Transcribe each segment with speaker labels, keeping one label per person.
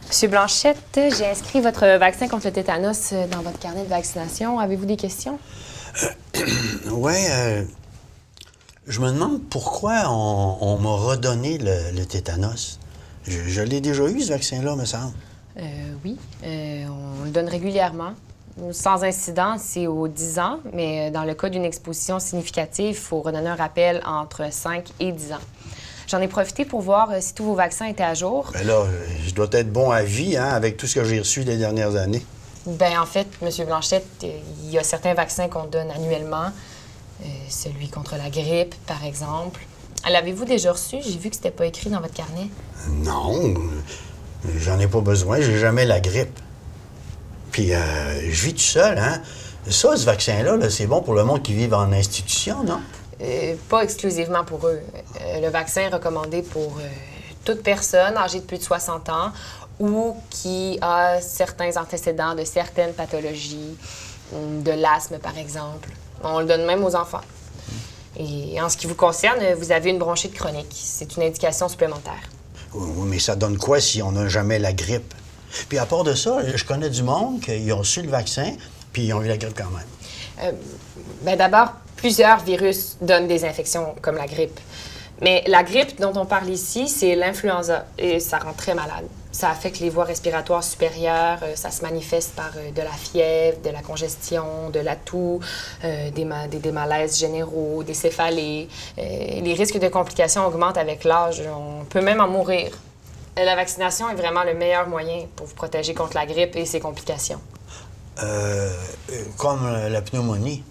Speaker 1: Monsieur Blanchette, j'ai inscrit votre vaccin contre le tétanos dans votre carnet de vaccination. Avez-vous des questions?
Speaker 2: Oui, je me demande pourquoi on m'a redonné le tétanos. Je l'ai déjà eu, ce vaccin-là, me semble.
Speaker 1: Oui, on le donne régulièrement. Sans incident, c'est aux 10 ans, mais dans le cas d'une exposition significative, il faut redonner un rappel entre 5 et 10 ans. J'en ai profité pour voir si tous vos vaccins étaient à jour.
Speaker 2: Bien là, je dois être bon à vie, hein, avec tout ce que j'ai reçu les dernières années.
Speaker 1: Bien, en fait, M. Blanchette, il y a certains vaccins qu'on donne annuellement. Celui contre la grippe, par exemple. L'avez-vous déjà reçu? J'ai vu que c'était pas écrit dans votre carnet.
Speaker 2: Non, j'en ai pas besoin. J'ai jamais la grippe. Puis, je vis tout seul, hein. Ça, ce vaccin-là, là, c'est bon pour le monde qui vit en institution, non?
Speaker 1: Pas exclusivement pour eux. Le vaccin est recommandé pour toute personne âgée de plus de 60 ans ou qui a certains antécédents de certaines pathologies, de l'asthme, par exemple. On le donne même aux enfants. Et en ce qui vous concerne, vous avez une bronchite chronique. C'est une indication supplémentaire.
Speaker 2: Oui, mais ça donne quoi si on n'a jamais la grippe? Puis à part de ça, je connais du monde qui ont reçu le vaccin, puis ils ont eu la grippe quand même.
Speaker 1: Bien, d'abord, plusieurs virus donnent des infections comme la grippe. Mais la grippe dont on parle ici, c'est l'influenza et ça rend très malade. Ça affecte les voies respiratoires supérieures, ça se manifeste par de la fièvre, de la congestion, de la toux, des malaises généraux, des céphalées. Les risques de complications augmentent avec l'âge. On peut même en mourir. La vaccination est vraiment le meilleur moyen pour vous protéger contre la grippe et ses complications.
Speaker 2: Comme la pneumonie.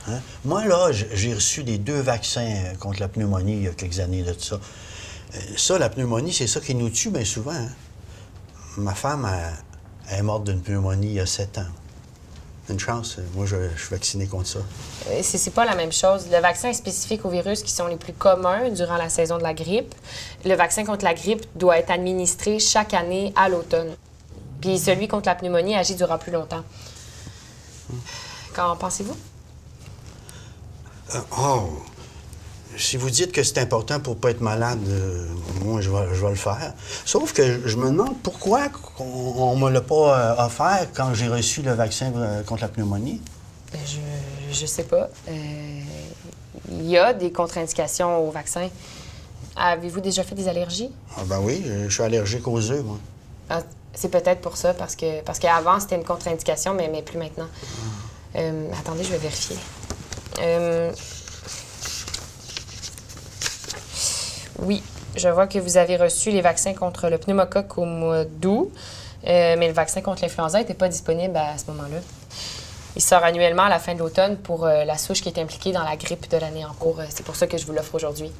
Speaker 2: Hein? Moi, là, j'ai reçu les 2 vaccins contre la pneumonie il y a quelques années de ça. Ça, la pneumonie, c'est ça qui nous tue bien souvent. Hein? Ma femme, elle est morte d'une pneumonie il y a 7 ans. Une chance, moi, je suis vacciné contre ça.
Speaker 1: C'est pas la même chose. Le vaccin est spécifique aux virus qui sont les plus communs durant la saison de la grippe. Le vaccin contre la grippe doit être administré chaque année à l'automne. Puis celui contre la pneumonie agit durant plus longtemps. Qu'en pensez-vous?
Speaker 2: Si vous dites que c'est important pour pas être malade, moi, je vais le faire. Sauf que je me demande pourquoi on me l'a pas offert quand j'ai reçu le vaccin contre la pneumonie.
Speaker 1: Je sais pas. Il y a des contre-indications au vaccin. Avez-vous déjà fait des allergies?
Speaker 2: Ah ben oui, je suis allergique aux œufs, moi.
Speaker 1: Ah, c'est peut-être pour ça, parce qu'avant, c'était une contre-indication, mais plus maintenant. Attendez, je vais vérifier. Oui, je vois que vous avez reçu les vaccins contre le pneumocoque au mois d'août, mais le vaccin contre l'influenza n'était pas disponible à ce moment-là. Il sort annuellement à la fin de l'automne pour la souche qui est impliquée dans la grippe de l'année en cours. C'est pour ça que je vous l'offre aujourd'hui.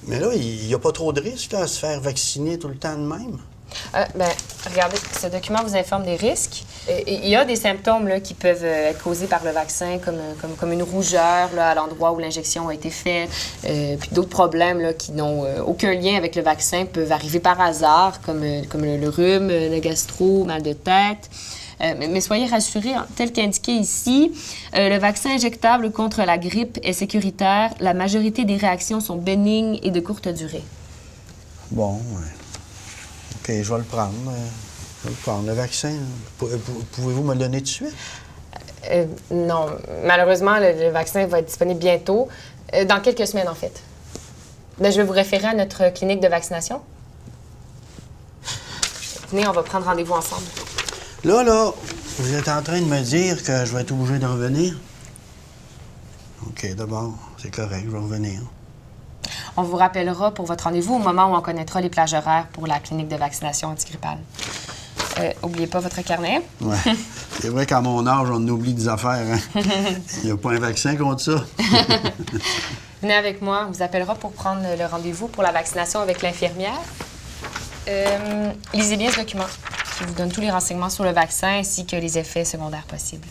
Speaker 2: Mais là, il n'y a pas trop de risques là, à se faire vacciner tout le temps de même?
Speaker 1: Regardez, ce document vous informe des risques. Il y a des symptômes là, qui peuvent être causés par le vaccin, comme une rougeur là, à l'endroit où l'injection a été faite. Puis d'autres problèmes là, qui n'ont aucun lien avec le vaccin peuvent arriver par hasard, comme le rhume, le gastro, mal de tête. Mais soyez rassurés, tel qu'indiqué ici, le vaccin injectable contre la grippe est sécuritaire. La majorité des réactions sont bénignes et de courte durée.
Speaker 2: Bon, ouais. OK, je vais le prendre. Le vaccin. Pouvez-vous me le donner tout de suite?
Speaker 1: Non. Malheureusement, le vaccin va être disponible bientôt. Dans quelques semaines, en fait. Je vais vous référer à notre clinique de vaccination. Venez, on va prendre rendez-vous ensemble.
Speaker 2: Là, vous êtes en train de me dire que je vais être obligé de revenir? OK, d'abord, c'est correct, je vais revenir.
Speaker 1: On vous rappellera pour votre rendez-vous au moment où on connaîtra les plages horaires pour la clinique de vaccination antigrippale. Oubliez pas votre carnet.
Speaker 2: Ouais. C'est vrai qu'à mon âge, on oublie des affaires. Hein? Il n'y a pas un vaccin contre ça.
Speaker 1: Venez avec moi. On vous appellera pour prendre le rendez-vous pour la vaccination avec l'infirmière. Lisez bien ce document qui vous donne tous les renseignements sur le vaccin ainsi que les effets secondaires possibles.